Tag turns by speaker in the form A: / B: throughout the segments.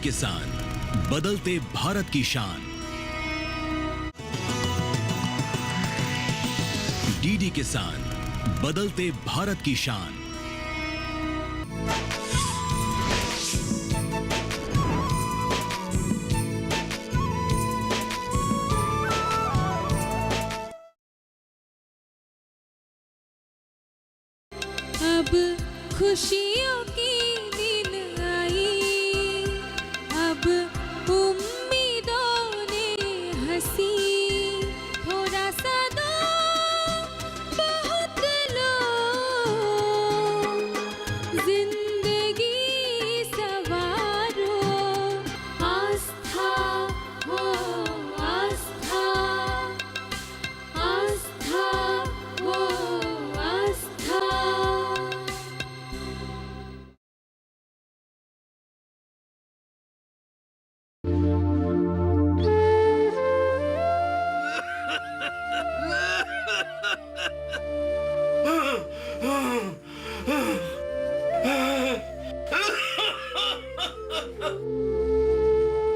A: किसान, बदलते भारत की शान। डीडी किसान, बदलते भारत की शान।
B: अब खुशियों की दिन आई, अब उम्मीदों ने हंसी, थोड़ा सा दो बहुत लो, जिंदगी सवारो, आस्था हो आस्था, आस्था हो आस्था।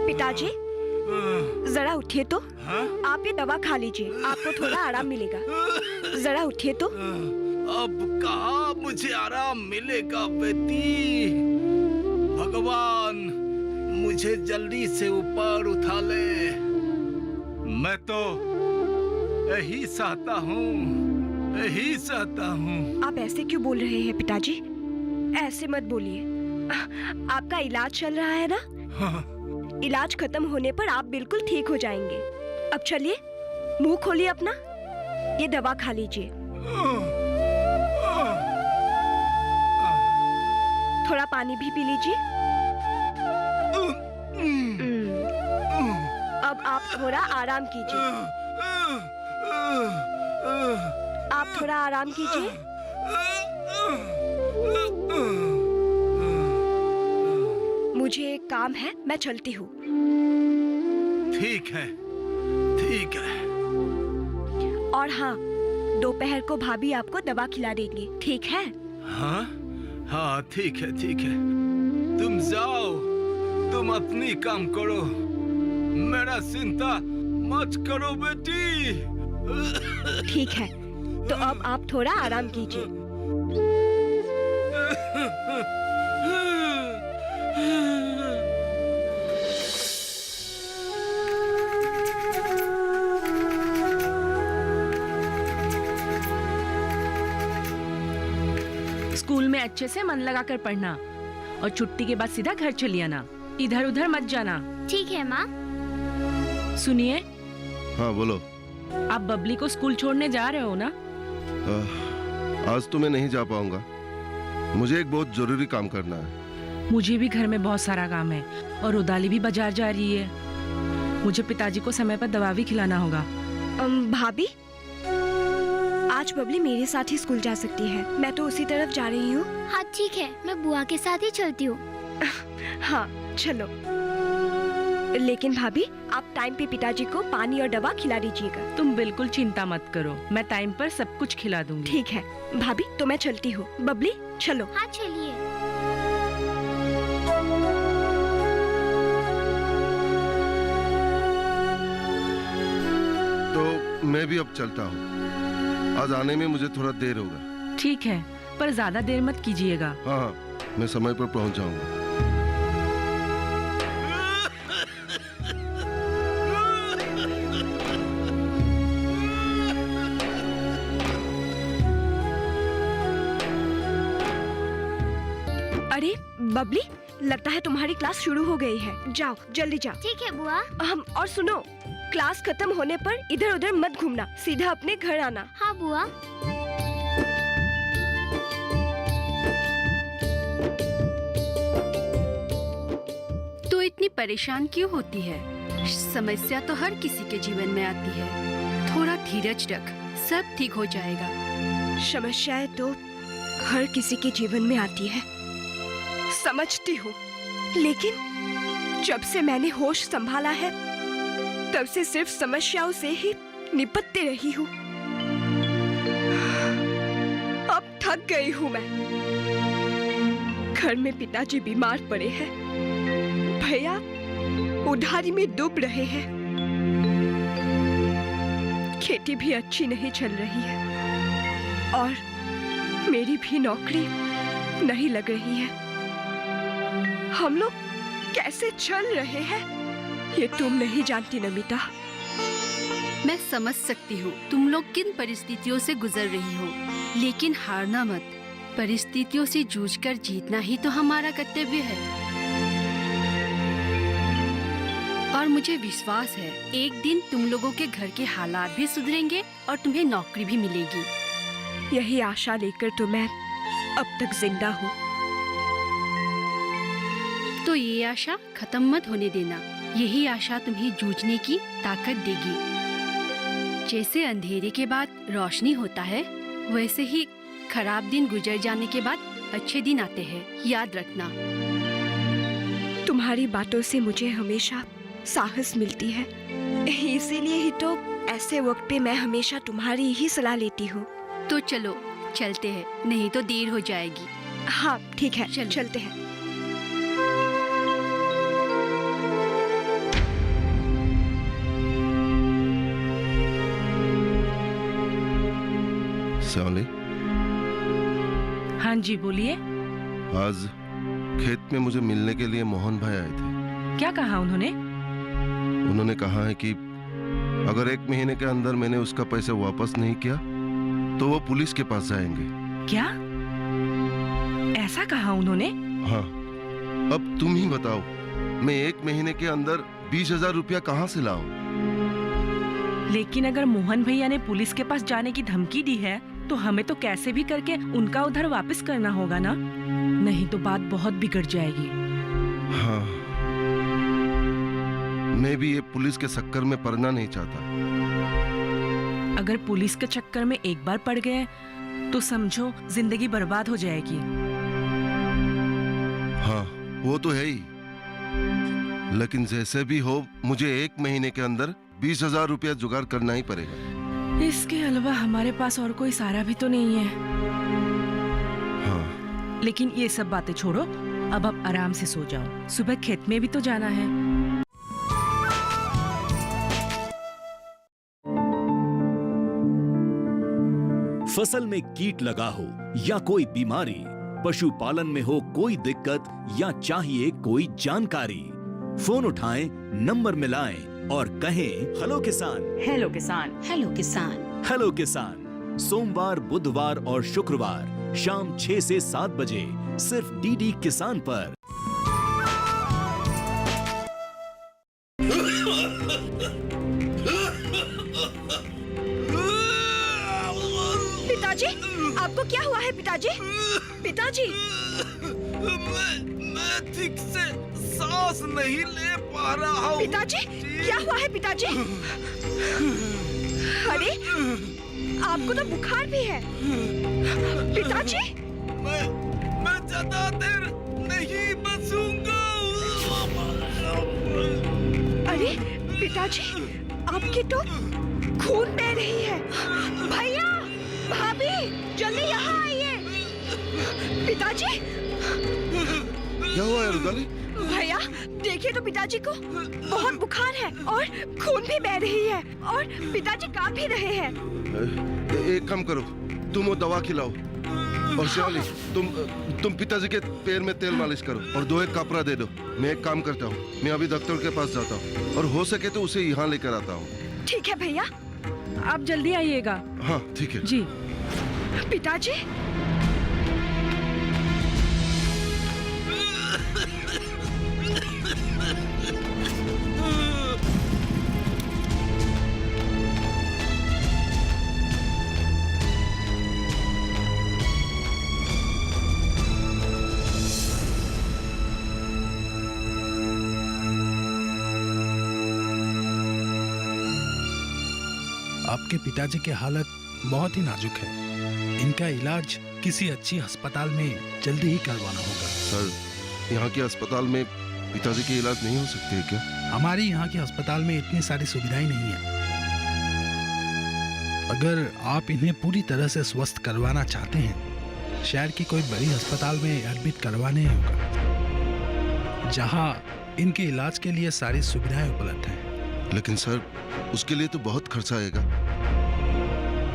C: पिताजी, जरा उठिए तो। आप ये दवा खा लीजिए, आपको थोड़ा आराम मिलेगा। जरा उठिए तो।
D: अब कहाँ मुझे आराम मिलेगा बेटी? भगवान मुझे जल्दी से ऊपर उठा ले। मैं तो यही चाहता हूँ, यही चाहता हूँ।
C: आप ऐसे क्यों बोल रहे हैं पिताजी? ऐसे मत बोलिए। आपका इलाज चल रहा है ना?
D: हाँ।
C: इलाज खत्म होने पर आप बिल्कुल ठीक हो जाएंगे। अब चलिए, मुंह खोलिए अपना। ये दवा खा लीजिए। थोड़ा पानी भी पी लीजिए। अब आप थोड़ा आराम कीजिए। आप थोड़ा आराम कीजिए। मुझे एक काम है, मैं चलती हूँ।
D: ठीक है, ठीक है।
C: और हाँ, दोपहर को भाभी आपको दवा खिला देंगी, ठीक है?
D: हाँ हाँ, ठीक है, ठीक है। तुम जाओ, तुम अपनी काम करो, मेरा चिंता मत करो बेटी।
C: ठीक है, तो अब आप थोड़ा आराम कीजिए।
E: स्कूल में अच्छे से मन लगाकर पढ़ना और छुट्टी के बाद सीधा घर चली आना, इधर उधर मत जाना।
F: ठीक है माँ।
E: सुनिए।
G: हाँ बोलो।
E: आप बबली को स्कूल छोड़ने जा रहे हो ना?
G: आज तो मैं नहीं जा पाऊंगा, मुझे एक बहुत जरूरी काम करना है।
E: मुझे भी घर में बहुत सारा काम है और रुदाली भी बाजार जा रही है। मुझे पिताजी को समय पर दवा भी खिलाना होगा।
C: भाभी, आज बबली मेरे साथ ही स्कूल जा सकती है, मैं तो उसी तरफ जा रही हूँ।
F: हाँ ठीक है, मैं बुआ के साथ ही चलती हूँ।
C: हाँ चलो। लेकिन भाभी, आप टाइम पे पिताजी को पानी और दवा खिला दीजिएगा।
E: तुम बिल्कुल चिंता मत करो, मैं टाइम पर सब कुछ खिला दूंगी।
C: ठीक है भाभी, तो मैं चलती हूँ। बबली चलो।
F: हाँ चलिए।
G: तो मैं भी अब चलता हूँ, आज आने में मुझे थोड़ा देर होगा।
E: ठीक है, पर ज्यादा देर मत कीजिएगा।
G: हाँ हाँ, मैं समय पर पहुँच जाऊंगा।
C: अरे बबली, लगता है तुम्हारी क्लास शुरू हो गई है। जाओ जल्दी जाओ।
F: ठीक है बुआ।
C: और सुनो, क्लास खत्म होने पर इधर उधर मत घूमना, सीधा अपने घर आना।
F: हाँ बुआ।
H: तो इतनी परेशान क्यों होती है? समस्या तो हर किसी के जीवन में आती है, थोड़ा धीरज रख, सब ठीक हो जाएगा।
C: समस्याएं तो हर किसी के जीवन में आती है, समझती हूँ, लेकिन जब से मैंने होश संभाला है तब से सिर्फ समस्याओं से ही निपटते रही हूँ। अब थक गई हूँ मैं। घर में पिताजी बीमार पड़े हैं, भैया उधारी में डूब रहे हैं। खेती भी अच्छी नहीं चल रही है और मेरी भी नौकरी नहीं लग रही है। हम लोग कैसे चल रहे हैं ये तुम नहीं जानती नमिता।
H: मैं समझ सकती हूँ तुम लोग किन परिस्थितियों से गुजर रही हो, लेकिन हारना मत। परिस्थितियों से जूझकर जीतना ही तो हमारा कर्तव्य है। और मुझे विश्वास है एक दिन तुम लोगों के घर के हालात भी सुधरेंगे और तुम्हें नौकरी भी मिलेगी।
C: यही आशा लेकर तो मैं अब तक जिंदा हूँ।
H: तो ये आशा खत्म मत होने देना। यही आशा तुम्हें जूझने की ताकत देगी। जैसे अंधेरे के बाद रोशनी होता है, वैसे ही खराब दिन गुजर जाने के बाद अच्छे दिन आते हैं, याद रखना।
C: तुम्हारी बातों से मुझे हमेशा साहस मिलती है, इसीलिए ही तो ऐसे वक्त पे मैं हमेशा तुम्हारी ही सलाह लेती हूँ।
H: तो चलो चलते हैं, नहीं तो देर हो जाएगी।
C: हाँ ठीक है,
H: चलो।
C: चलते हैं।
G: श्यामली,
E: हाँ जी बोलिए।
G: आज खेत में मुझे मिलने के लिए मोहन भाई आए थे।
E: क्या कहा उन्होंने?
G: उन्होंने कहा है कि अगर 1 महीने के अंदर मैंने उसका पैसा वापस नहीं किया तो वो पुलिस के पास जाएंगे।
E: क्या ऐसा कहा उन्होंने?
G: हाँ, अब तुम ही बताओ, मैं 1 महीने के अंदर 20,000 रुपया कहाँ से लाऊं?
E: लेकिन अगर मोहन भैया ने पुलिस के पास जाने की धमकी दी है तो हमें तो कैसे भी करके उनका उधार वापस करना होगा ना, नहीं तो बात बहुत बिगड़ जाएगी।
G: हाँ, मैं भी ये पुलिस के चक्कर में पड़ना नहीं चाहता।
E: अगर पुलिस के चक्कर में एक बार पड़ गए तो समझो जिंदगी बर्बाद हो जाएगी।
G: हाँ, वो तो है ही, लेकिन जैसे भी हो मुझे 1 महीने के अंदर 20,000 रुपया जुगाड़ करना ही पड़ेगा।
E: इसके अलावा हमारे पास और कोई सहारा भी तो नहीं है।
G: हाँ,
E: लेकिन ये सब बातें छोड़ो, अब आप आराम से सो जाओ, सुबह खेत में भी तो जाना है।
A: फसल में कीट लगा हो या कोई बीमारी, पशुपालन में हो कोई दिक्कत या चाहिए कोई जानकारी, फोन उठाएं, नंबर मिलाएं और कहें हेलो किसान।
I: हेलो किसान।
H: हेलो किसान।
A: हेलो किसान सोमवार, बुधवार और शुक्रवार शाम 6 से 7 बजे सिर्फ डीडी किसान पर।
C: पिताजी, आपको क्या हुआ है पिताजी? पिताजी,
D: मैं ठीक से सांस नहीं ले पा रहा हूँ।
C: पिताजी, क्या हुआ है पिताजी? अरे, आपको तो बुखार भी है। पिताजी,
D: मैं ज्यादा देर नहीं बचूंगा।
C: अरे पिताजी, आपकी तो खून बह रही है। भैया, भाभी, जल्दी यहाँ आइए। पिताजी,
G: क्या हुआ है रुदाली?
C: भैया देखिए तो पिताजी को बहुत बुखार है और खून भी बह रही है और पिताजी कांप भी रहे हैं।
G: एक काम करो, तुम वो दवा खिलाओ और श्यामली तुम पिताजी के पैर में तेल मालिश करो और 2 कपड़ा दे दो। मैं एक काम करता हूँ, मैं अभी डॉक्टर के पास जाता हूँ और हो सके तो उसे यहाँ लेकर आता हूँ।
C: ठीक है भैया।
E: आप जल्दी आइएगा।
G: हाँ ठीक है
E: जी।
C: पिताजी,
J: आपके पिताजी की हालत बहुत ही नाजुक है। इनका इलाज किसी अच्छी अस्पताल में जल्दी ही करवाना होगा।
G: सर, यहाँ के अस्पताल में पिताजी की इलाज नहीं हो सकती है क्या?
J: हमारी यहाँ के अस्पताल में इतनी सारी सुविधाएं नहीं है। अगर आप इन्हें पूरी तरह से स्वस्थ करवाना चाहते हैं, शहर की कोई बड़ी अस्पताल में एडमिट करवाने होगा। जहां इनके इलाज के लिए सारी सुविधाएं उपलब्ध हैं।
G: लेकिन सर, उसके लिए तो बहुत खर्चा आएगा।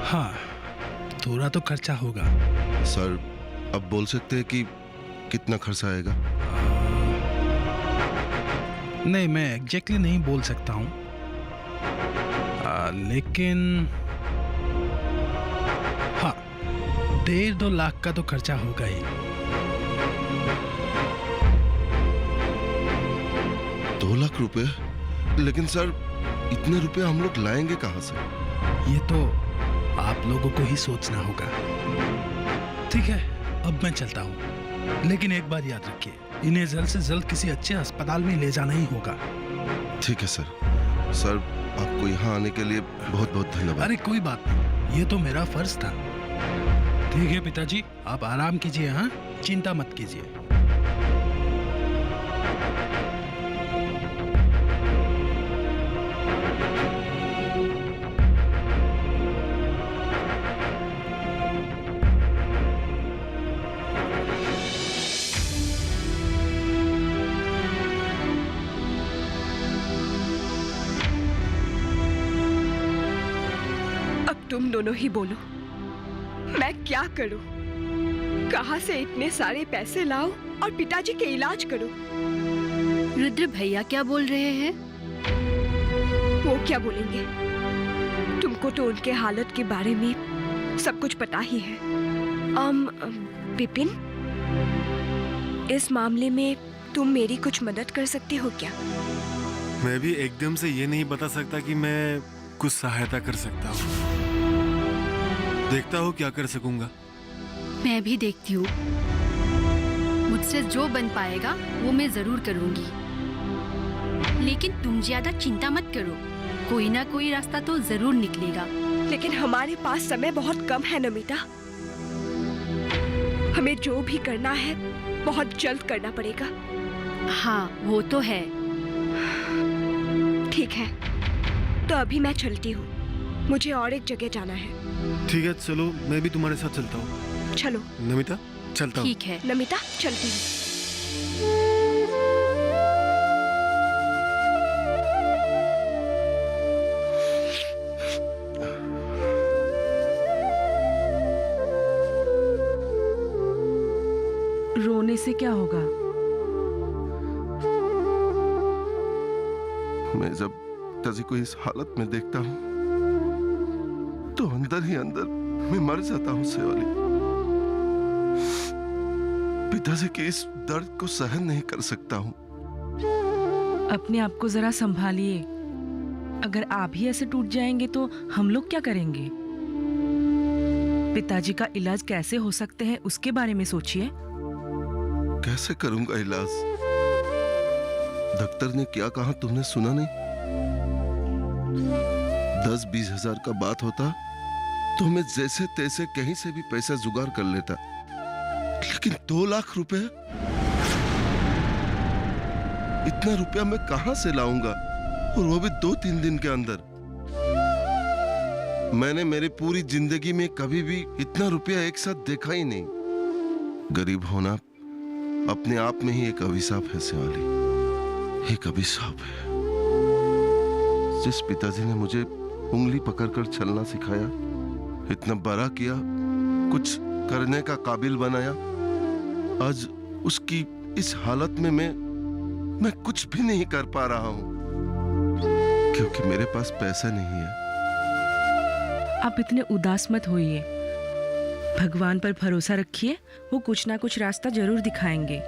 J: हाँ, थोड़ा तो खर्चा होगा।
G: सर, अब बोल सकते हैं कि कितना खर्चा आएगा?
J: नहीं, मैं एग्जैक्टली नहीं बोल सकता हूँ, लेकिन हाँ, 1.5-2 लाख का तो खर्चा होगा ही।
G: 2 लाख रुपए? लेकिन सर, इतने रुपए हम लोग लाएंगे कहाँ से?
J: ये तो आप लोगों को ही सोचना होगा। ठीक है, अब मैं चलता हूँ, लेकिन एक बात याद रखिए, इन्हें जल्द से जल्द किसी अच्छे अस्पताल में ले जाना ही होगा।
G: ठीक है सर। सर, आपको यहाँ आने के लिए बहुत बहुत धन्यवाद।
J: अरे कोई बात नहीं, ये तो मेरा फर्ज था। ठीक है पिताजी, आप आराम कीजिए। हाँ, चिंता मत कीजिए।
C: तुम दोनों ही बोलो, मैं क्या करूं? कहां से इतने सारे पैसे लाऊं और पिताजी के इलाज करूं?
H: रुद्र भैया क्या बोल रहे हैं?
C: वो क्या बोलेंगे? तुमको तो उनके हालत के बारे में सब कुछ पता ही है। विपिन, इस मामले में तुम मेरी कुछ मदद कर सकते हो क्या?
I: मैं भी एकदम से ये नहीं बता सकता कि मैं कुछ सहायता कर सकता हूँ। देखता हूँ क्या कर सकूंगा।
H: मैं भी देखती हूँ, मुझसे जो बन पाएगा वो मैं जरूर करूंगी। लेकिन तुम ज्यादा चिंता मत करो, कोई ना कोई रास्ता तो जरूर निकलेगा।
C: लेकिन हमारे पास समय बहुत कम है नमिता। हमें जो भी करना है बहुत जल्द करना पड़ेगा।
H: हाँ, वो तो है।
C: ठीक है, तो अभी मैं चलती हूँ, मुझे और एक जगह जाना है।
I: ठीक है, चलो मैं भी तुम्हारे साथ चलता हूँ।
C: चलो
I: नमिता, चलता हूँ।
H: ठीक है
C: नमिता, चलती हूँ।
E: रोने से क्या होगा?
G: मैं जब पिताजी को इस हालत में देखता हूँ तो अंदर ही अंदर मैं मर जाता हूँ शेवाली। पिताजी के इस दर्द को सहन नहीं कर सकता हूँ।
E: अपने आप को जरा संभालिए। अगर आप ही ऐसे टूट जाएंगे तो हम लोग क्या करेंगे? पिताजी का इलाज कैसे हो सकते हैं उसके बारे में सोचिए।
G: कैसे करूंगा इलाज? डॉक्टर ने क्या कहा तुमने सुना नहीं? 10-20 हजार का बात होता तो मैं जैसे तैसे कहीं से भी पैसा जुगाड़ कर लेता, लेकिन 2 लाख रुपए? इतना रुपया मैं कहां से लाऊंगा, और वो भी 2-3 दिन के अंदर? मैंने मेरी पूरी जिंदगी में कभी भी इतना रुपया एक साथ देखा ही नहीं। गरीब होना अपने आप में ही एक अभिशाप है शेवाली, एक अभिशाप है। जिस पिताजी ने मुझे उंगली पकड़कर चलना सिखाया, इतना बड़ा किया, कुछ करने का काबिल बनाया, आज उसकी इस हालत में मैं कुछ भी नहीं कर पा रहा हूं, क्योंकि मेरे पास पैसा नहीं है।
E: आप इतने उदास मत होइए, भगवान पर भरोसा रखिए, वो कुछ ना कुछ रास्ता जरूर दिखाएंगे।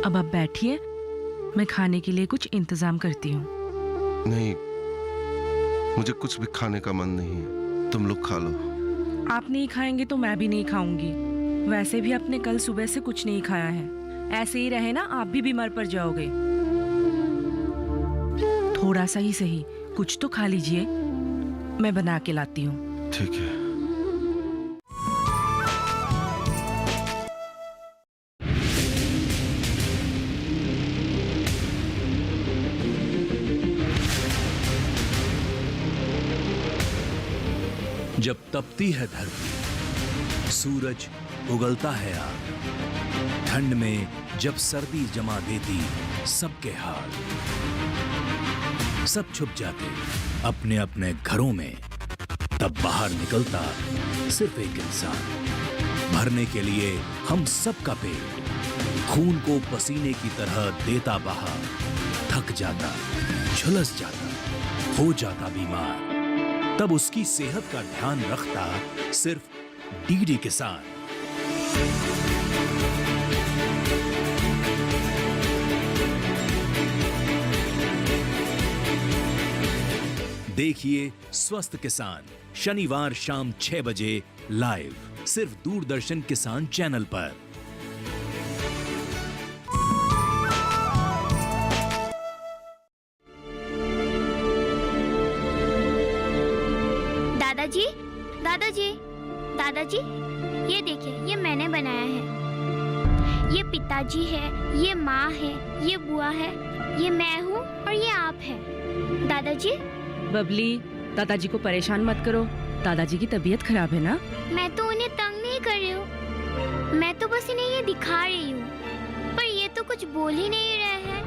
E: अब आप बैठिए, मैं खाने के लिए कुछ इंतजाम करती हूँ।
G: नहीं, मुझे कुछ भी खाने का मन नहीं है, तुम लोग खा लो।
E: आप नहीं खाएंगे तो मैं भी नहीं खाऊंगी। वैसे भी आपने कल सुबह से कुछ नहीं खाया है, ऐसे ही रहे ना आप भी बीमार पड़ जाओगे। थोड़ा सा ही सही कुछ तो खा लीजिए, मैं बना के लाती हूँ।
G: ठीक है।
A: जब तपती है धरती, सूरज उगलता है आग। ठंड में जब सर्दी जमा देती सबके हाल, सब छुप जाते अपने अपने घरों में, तब बाहर निकलता सिर्फ एक इंसान, भरने के लिए हम सबका पेट। खून को पसीने की तरह देता बहा, थक जाता, झुलस जाता, हो जाता बीमार, तब उसकी सेहत का ध्यान रखता सिर्फ डीडी किसान। देखिए स्वस्थ किसान शनिवार शाम 6 बजे लाइव, सिर्फ दूरदर्शन किसान चैनल पर।
F: दादाजी, दादाजी, दादाजी, ये देखिए, ये मैंने बनाया है। ये पिताजी है, ये माँ है, ये बुआ है, ये मैं हूँ और ये आप हैं। दादाजी,
E: बबली, दादाजी को परेशान मत करो, दादाजी की तबीयत खराब है ना।
F: मैं तो उन्हें तंग नहीं कर रही हूँ, मैं तो बस इन्हें ये दिखा रही हूँ, पर ये तो कुछ बोल ही नहीं रहे हैं।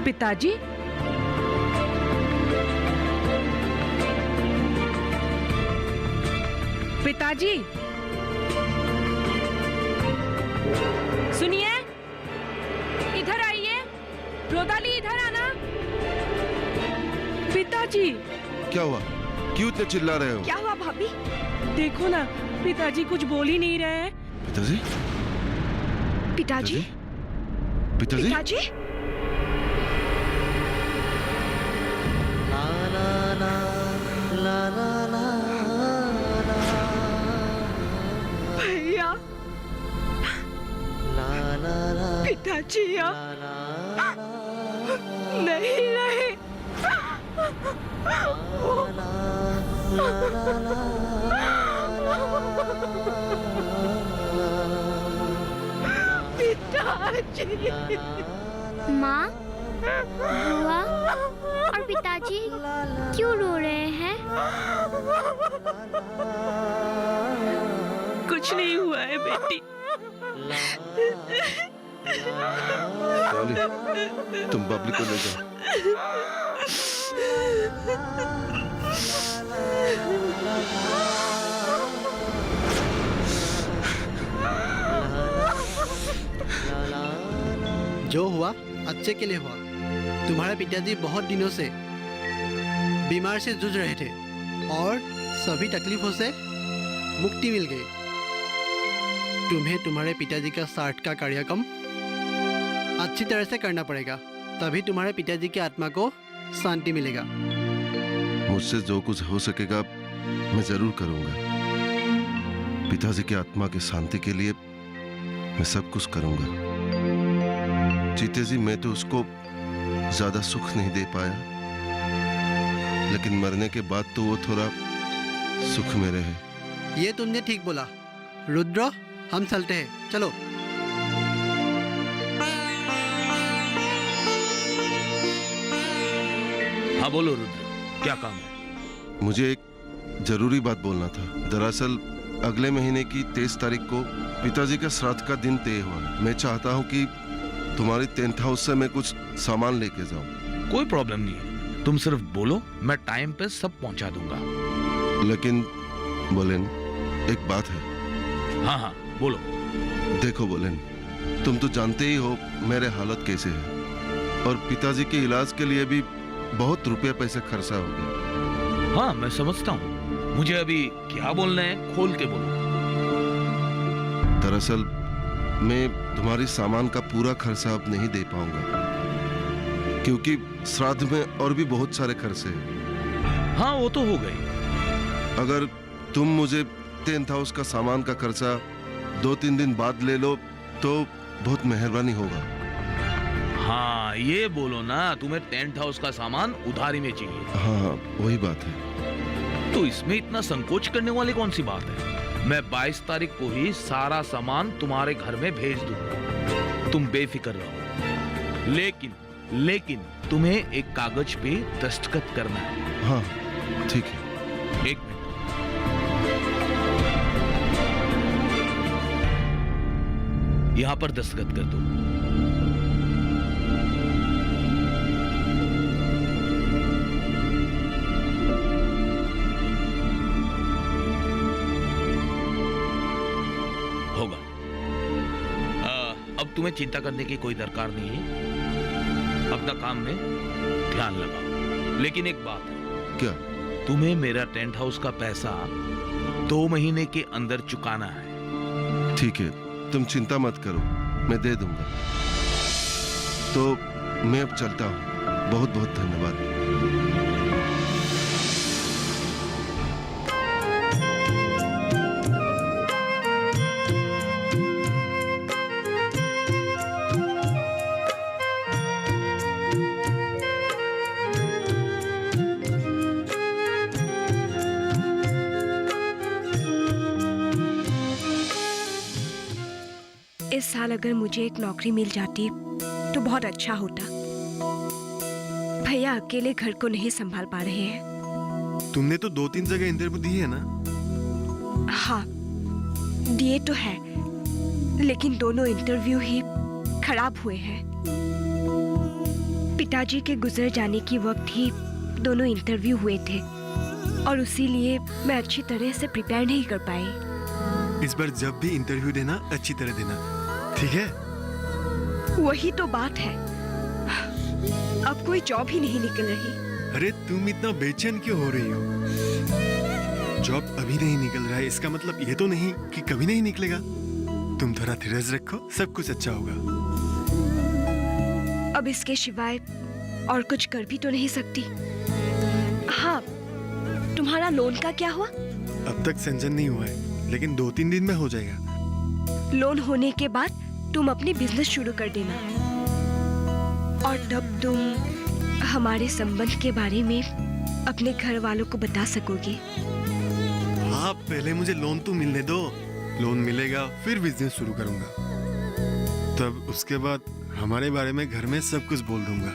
E: पिताजी, पिताजी, सुनिए, इधर आइए। रोदाली, इधर आना। पिताजी,
G: क्या हुआ? क्यों इतने चिल्ला रहे हो?
C: क्या हुआ भाभी?
E: देखो ना, पिताजी कुछ बोल ही नहीं रहे हैं।
G: पिताजी?
C: पिताजी?
G: पिताजी?
C: पिताजी? भैया, पिताजी नहीं नहीं, पिताजी।
F: माँ, बुआ और पिताजी क्यों रो रहे हैं?
E: कुछ नहीं हुआ है बेटी।
G: तुम बबली को ले जाओ।
K: जो हुआ अच्छे के लिए हुआ। तुम्हारे पिताजी बहुत दिनों से बीमार से जूझ रहे थे और सभी तकलीफों से मुक्ति मिल गई। तुम्हें तुम्हारे पिताजी का श्राद्ध का कार्यक्रम अच्छी तरह से करना पड़ेगा, तभी तुम्हारे पिताजी की आत्मा को शांति मिलेगा।
G: मुझसे जो कुछ हो सकेगा मैं जरूर करूंगा। पिताजी की आत्मा की शांति के लिए मैं सब कुछ करूंगा। जीते जी मैं तो उसको ज्यादा सुख नहीं दे पाया, लेकिन मरने के बाद तो वो थोड़ा सुख में रहे।
K: ये तुमने ठीक बोला। रुद्र, हम चलते हैं, चलो।
D: हाँ बोलो रुद्र, क्या काम है?
G: मुझे एक जरूरी बात बोलना था। दरअसल अगले महीने की 23 तारीख को पिताजी का श्राद्ध का दिन तय हुआ है। मैं चाहता हूँ कि तुम्हारी टेंट हाउस से मैं कुछ सामान लेके जाऊँ।
D: कोई प्रॉब्लम नहीं है, तुम सिर्फ बोलो, मैं टाइम पे सब पहुंचा दूंगा।
G: लेकिन बोलेन, एक बात है।
D: हाँ हाँ बोलो।
G: देखो बोलेन, तुम तो जानते ही हो मेरे हालत कैसे है, और पिताजी के इलाज के लिए भी बहुत रुपए पैसे खर्चा हो गए।
D: हाँ मैं समझता हूँ, मुझे अभी क्या बोलना है खोल के बोलो।
G: दरअसल मैं तुम्हारी सामान का पूरा खर्चा अब नहीं दे पाऊंगा, क्योंकि श्राद्ध में और भी बहुत सारे खर्चे हैं।
D: हाँ वो तो हो गई।
G: अगर तुम मुझे टेंट हाउस का सामान का खर्चा 2-3 दिन बाद ले लो तो बहुत मेहरबानी होगा।
D: हाँ ये बोलो ना, तुम्हें टेंट हाउस का सामान उधारी में चाहिए।
G: हाँ वही बात है।
D: तो इसमें इतना संकोच करने वाली कौन सी बात है? मैं 22 तारीख को ही सारा सामान तुम्हारे घर में भेज दूंगा, तुम बेफिक्र रहो। लेकिन तुम्हें एक कागज पे दस्तखत करना है।
G: हाँ ठीक है।
D: एक मिनट। यहाँ पर दस्तखत कर दो। होगा। अब तुम्हें चिंता करने की कोई दरकार नहीं है। अपना काम में ध्यान लगाओ। लेकिन एक बात है।
G: क्या?
D: तुम्हें मेरा टेंट हाउस का पैसा 2 महीने के अंदर चुकाना है।
G: ठीक है, तुम चिंता मत करो, मैं दे दूंगा। तो मैं अब चलता हूँ। बहुत बहुत धन्यवाद।
C: इस साल अगर मुझे एक नौकरी मिल जाती तो बहुत अच्छा होता। भैया अकेले घर को नहीं संभाल पा रहे हैं।
I: तुमने तो 2-3 जगह इंटरव्यू दी है ना?
C: हाँ, दिए तो है, लेकिन दोनों इंटरव्यू ही खराब हुए हैं। पिताजी के गुजर जाने की वक्त ही दोनों इंटरव्यू हुए थे और उसी लिए मैं अच्छी तरह से प्रिपेयर नहीं कर पाई।
I: इस बार जब भी इंटरव्यू देना अच्छी तरह देना, ठीक है?
C: वही तो बात है, अब कोई जॉब ही नहीं निकल रही।
I: अरे तुम इतना बेचैन क्यों हो रही हो? जॉब अभी नहीं निकल रहा है इसका मतलब ये तो नहीं कि कभी नहीं निकलेगा। तुम थोड़ा धीरज रखो, सब कुछ अच्छा होगा।
C: अब इसके सिवाय और कुछ कर भी तो नहीं सकती। हाँ, तुम्हारा लोन का क्या हुआ?
I: अब तक सेंक्शन नहीं हुआ है, लेकिन 2-3 दिन में हो जाएगा।
C: लोन होने के बाद तुम अपनी बिजनेस शुरू कर देना और तब तुम हमारे संबंध के बारे में अपने घर वालों को बता सकोगे।
I: हाँ, पहले मुझे लोन तो मिलने दो। लोन मिलेगा फिर बिजनेस शुरू करूंगा। तब उसके बाद हमारे बारे में घर में सब कुछ बोल दूंगा।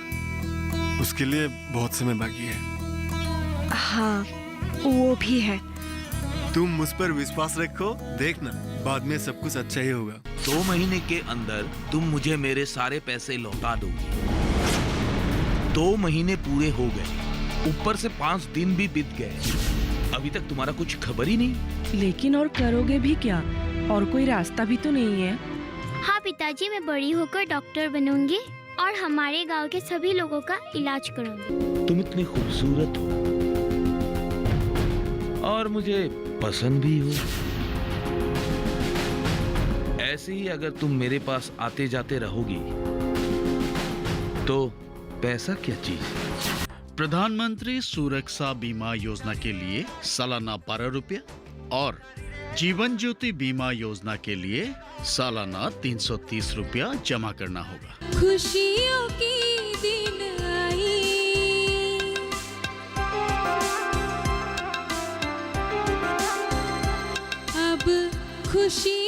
I: उसके लिए बहुत समय बाकी है।
C: हाँ, वो भी है।
I: तुम मुझ पर विश्वास रखो, देखना बाद में सब कुछ अच्छा ही होगा।
D: 2 महीने के अंदर तुम मुझे मेरे सारे पैसे लौटा दोगे। 2 महीने पूरे हो गए, ऊपर से 5 दिन भी बीत गए, अभी तक तुम्हारा कुछ खबर ही नहीं।
E: लेकिन और करोगे भी क्या? और कोई रास्ता भी तो नहीं है।
F: हाँ पिताजी, मैं बड़ी होकर डॉक्टर बनूंगी और हमारे गांव के सभी लोगों का इलाज करूंगी।
D: तुम इतनी खूबसूरत हो और मुझे पसंद भी हो। ऐसे ही अगर तुम मेरे पास आते जाते रहोगी तो पैसा क्या चीज है?
L: प्रधानमंत्री सुरक्षा बीमा योजना के लिए सालाना 12 रुपया और जीवन ज्योति बीमा योजना के लिए सालाना 330 रुपया जमा करना होगा।
B: खुशियों की दिन आई, अब खुशी